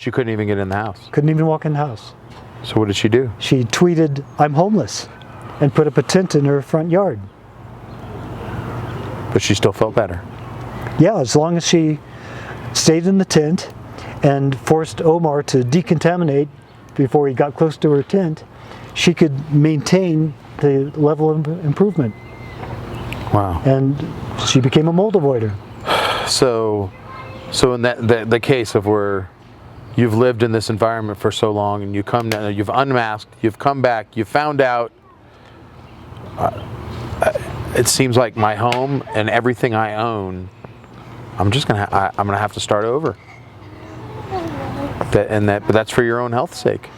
She couldn't even get in the house. Couldn't even walk in the house. So what did she do? She tweeted, "I'm homeless," and put up a tent in her front yard. But she still felt better. Yeah, as long as she stayed in the tent and forced Omar to decontaminate before he got close to her tent, she could maintain the level of improvement. Wow. And she became a mold avoider. So in the case of where you've lived in this environment for so long, and you've unmasked, you've come back, you've found out, it seems like my home and everything I own, I'm gonna have to start over. But that's for your own health's sake.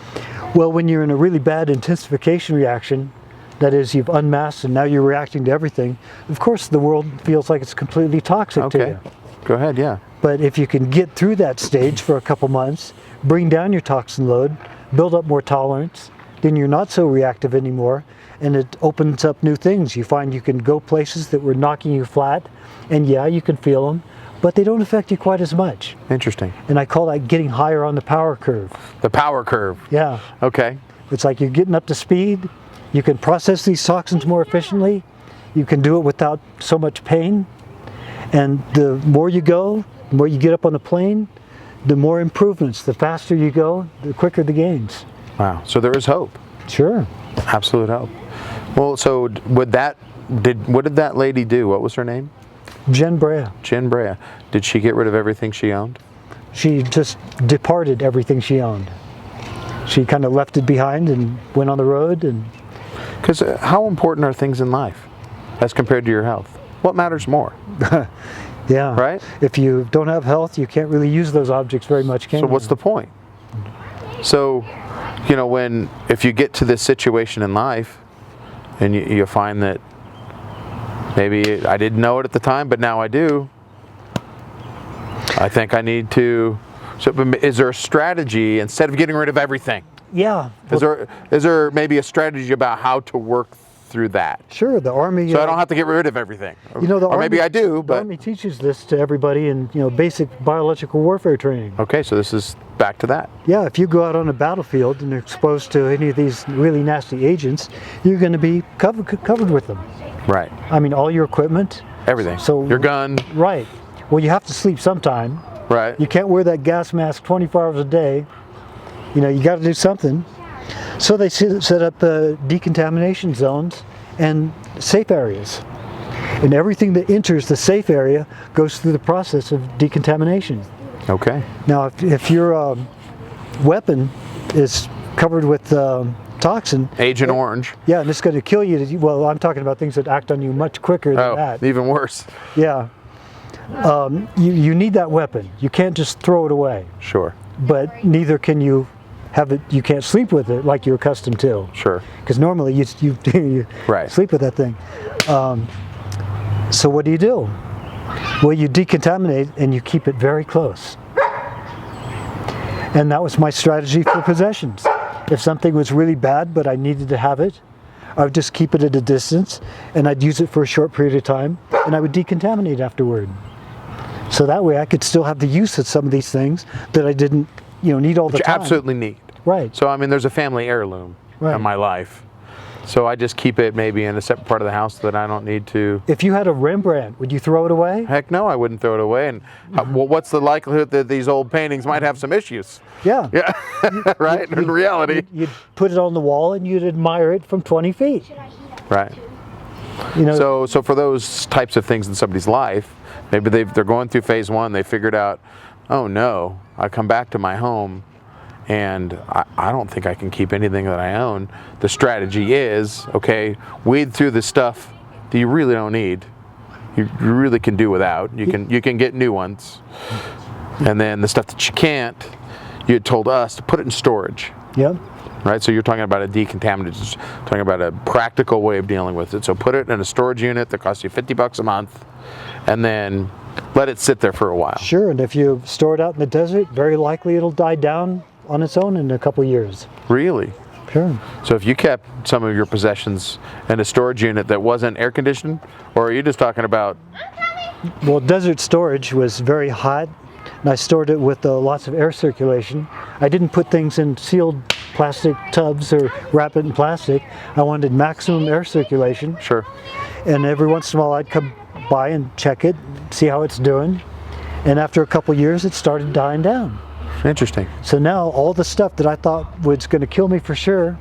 Well, when you're in a really bad intensification reaction, that is, you've unmasked and now you're reacting to everything, of course the world feels like it's completely toxic to you. Go ahead, yeah. But if you can get through that stage for a couple months, bring down your toxin load, build up more tolerance, then you're not so reactive anymore, and it opens up new things. You find you can go places that were knocking you flat, and yeah, you can feel them, but they don't affect you quite as much. Interesting. And I call that getting higher on the power curve. The power curve. Yeah. Okay. It's like you're getting up to speed, you can process these toxins more efficiently, you can do it without so much pain, and the more you go, the more you get up on the plane, the more improvements. The faster you go, the quicker the gains. Wow. So there is hope. Sure. Absolute hope. Well, so what did that lady do? What was her name? Jen Brea. Jen Brea. Did she get rid of everything she owned? She just departed everything she owned. She kind of left it behind and went on the road. And because how important are things in life as compared to your health? What matters more? yeah. Right? If you don't have health, you can't really use those objects very much, can you? So what's the point? So, if you get to this situation in life and you find that maybe I didn't know it at the time, but now I do, I think I need to. So is there a strategy instead of getting rid of everything? Yeah. Is there maybe a strategy about how to work through that? Sure, the Army. So I don't have to get rid of everything. Or maybe I do, but the Army teaches this to everybody in basic biological warfare training. Okay, so this is back to that. Yeah, if you go out on a battlefield and are exposed to any of these really nasty agents, you're going to be covered with them. Right. I mean, all your equipment. Everything. So your gun. Right. Well, you have to sleep sometime. Right. You can't wear that gas mask 24 hours a day. You got to do something. So they set up decontamination zones and safe areas. And everything that enters the safe area goes through the process of decontamination. Okay. Now, if your weapon is covered with toxin. Agent Orange. Yeah, and it's going to kill you. Well, I'm talking about things that act on you much quicker than that. Even worse. Yeah. You need that weapon. You can't just throw it away. Sure. But neither can you have it. You can't sleep with it like you're accustomed to. Sure. Because normally you sleep with that thing. So what do? Well, you decontaminate and you keep it very close. And that was my strategy for possessions. If something was really bad but I needed to have it, I would just keep it at a distance and I'd use it for a short period of time and I would decontaminate afterward. So that way I could still have the use of some of these things that I didn't need all the time. You absolutely need. Right. So there's a family heirloom in my life. So I just keep it maybe in a separate part of the house that I don't need to. If you had a Rembrandt, would you throw it away? Heck no, I wouldn't throw it away. And what's the likelihood that these old paintings might have some issues? Yeah. Yeah. Right? In reality. You'd put it on the wall and you'd admire it from 20 feet. Right. So for those types of things in somebody's life, maybe they're going through phase one, they figured out, oh no, I come back to my home and I don't think I can keep anything that I own. The strategy is, okay, weed through the stuff that you really don't need. You really can do without. You can get new ones. And then the stuff that you can't, you had told us to put it in storage. Yep. Right, so you're talking about a decontaminant, talking about a practical way of dealing with it. So put it in a storage unit that costs you $50 a month, and then let it sit there for a while. Sure, and if you store it out in the desert, very likely it'll die down on its own in a couple years. Really? Sure. So if you kept some of your possessions in a storage unit that wasn't air conditioned, or are you just talking about? Well, desert storage was very hot. and I stored it with lots of air circulation. I didn't put things in sealed plastic tubs or wrap it in plastic. I wanted maximum air circulation. Sure. And every once in a while I'd come by and check it, see how it's doing. And after a couple years, it started dying down. Interesting. So now all the stuff that I thought was going to kill me for sure,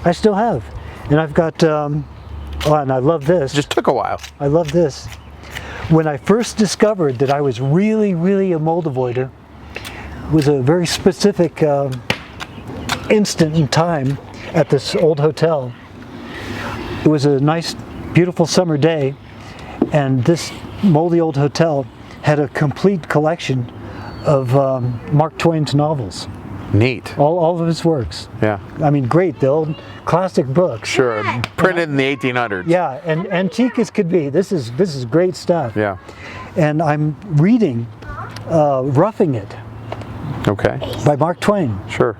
I still have. And I've got, and I love this. It just took a while. I love this. When I first discovered that I was really, really a mold avoider, it was a very specific instant in time at this old hotel. It was a nice, beautiful summer day, and this moldy old hotel had a complete collection of Mark Twain's novels. Neat. All of his works. Yeah. I mean, great, the old classic books. Sure. Printed in the 1800s. Yeah, and antique as could be. This is great stuff. Yeah. And I'm reading Roughing It Okay. by Mark Twain. Sure.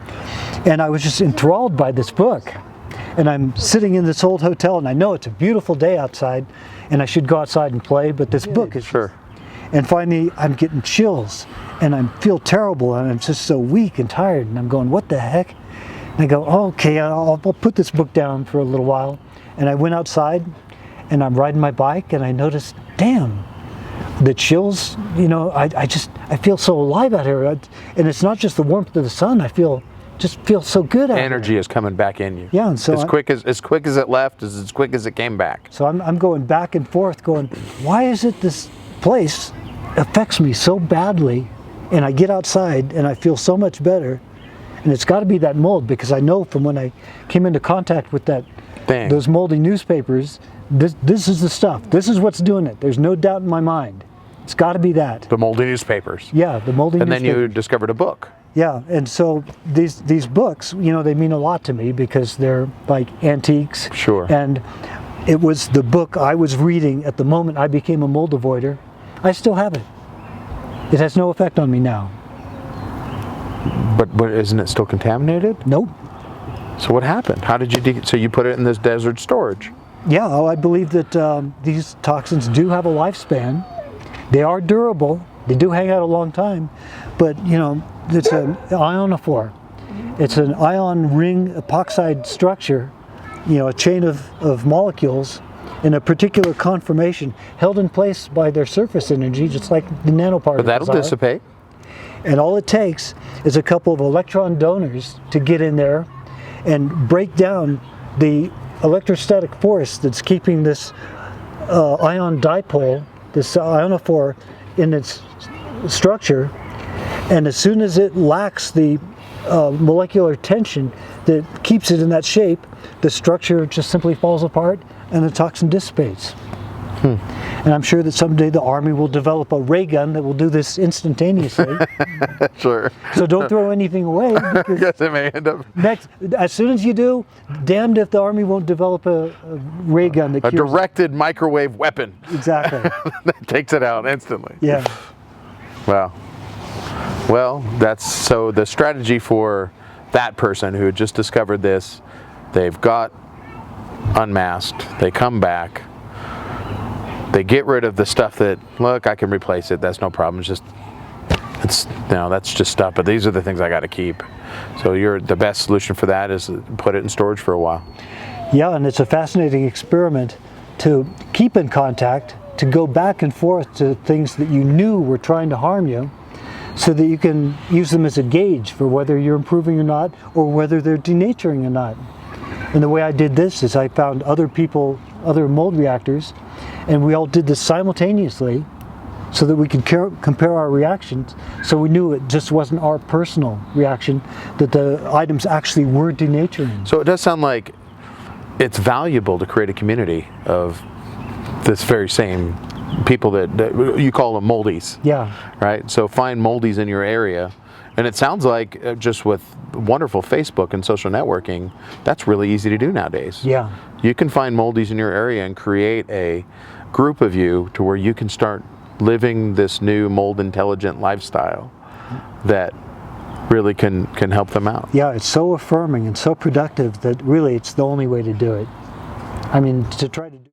And I was just enthralled by this book. And I'm sitting in this old hotel, and I know it's a beautiful day outside, and I should go outside and play, but this book is... Sure. And finally, I'm getting chills, and I feel terrible, and I'm just so weak and tired, and I'm going, what the heck? And I go, oh, okay, I'll put this book down for a little while. And I went outside, and I'm riding my bike, and I noticed, damn, the chills, you know, I feel so alive out here. And it's not just the warmth of the sun, I just feel so good out here. Energy is coming back in you. Yeah, and so as quick as it left is as quick as it came back. So I'm going back and forth going, why is it this place affects me so badly, and I get outside and I feel so much better? And it's got to be that mold, because I know from when I came into contact with those moldy newspapers, this is the stuff. This is what's doing it. There's no doubt in my mind. It's got to be that. The moldy newspapers. Yeah, the moldy newspapers. And then you discovered a book. Yeah, and so these books, you know, they mean a lot to me because they're like antiques. Sure. And it was the book I was reading at the moment I became a mold avoider. I still have it. It has no effect on me now. But isn't it still contaminated? Nope. So what happened? How did you so you put it in this desert storage? Yeah, well, I believe that these toxins do have a lifespan. They are durable. They do hang out a long time. But, you know, it's an ionophore. It's an ion ring epoxide structure, you know, a chain of molecules in a particular conformation held in place by their surface energy, just like the nanoparticles. But that'll dissipate. And all it takes is a couple of electron donors to get in there and break down the electrostatic force that's keeping this ion dipole, this ionophore, in its structure. And as soon as it lacks the molecular tension that keeps it in that shape, the structure just simply falls apart and the toxin dissipates. And I'm sure that someday the Army will develop a Raygun that will do this instantaneously. Sure. So don't throw anything away, because Yes, it may end up as soon as you do, damned if the Army won't develop a Raygun that a cures directed microwave weapon. Exactly. That takes it out instantly. Yeah. Wow. Well, so the strategy for that person who had just discovered this, they've got Unmasked, they come back, they get rid of the stuff that, look, I can replace it, that's no problem, that's just stuff, but these are the things I got to keep. So the best solution for that is put it in storage for a while. Yeah, and it's a fascinating experiment to keep in contact, to go back and forth to things that you knew were trying to harm you, so that you can use them as a gauge for whether you're improving or not, or whether they're denaturing or not. And the way I did this is I found other mold reactors, and we all did this simultaneously so that we could compare our reactions, so we knew it just wasn't our personal reaction, that the items actually were denaturing. So it does sound like it's valuable to create a community of this very same people that you call them moldies. Yeah. Right? So find moldies in your area. And it sounds like just with wonderful Facebook and social networking, that's really easy to do nowadays. Yeah. You can find moldies in your area and create a group of you to where you can start living this new mold intelligent lifestyle that really can help them out. Yeah, it's so affirming and so productive that really it's the only way to do it. I mean, to try to do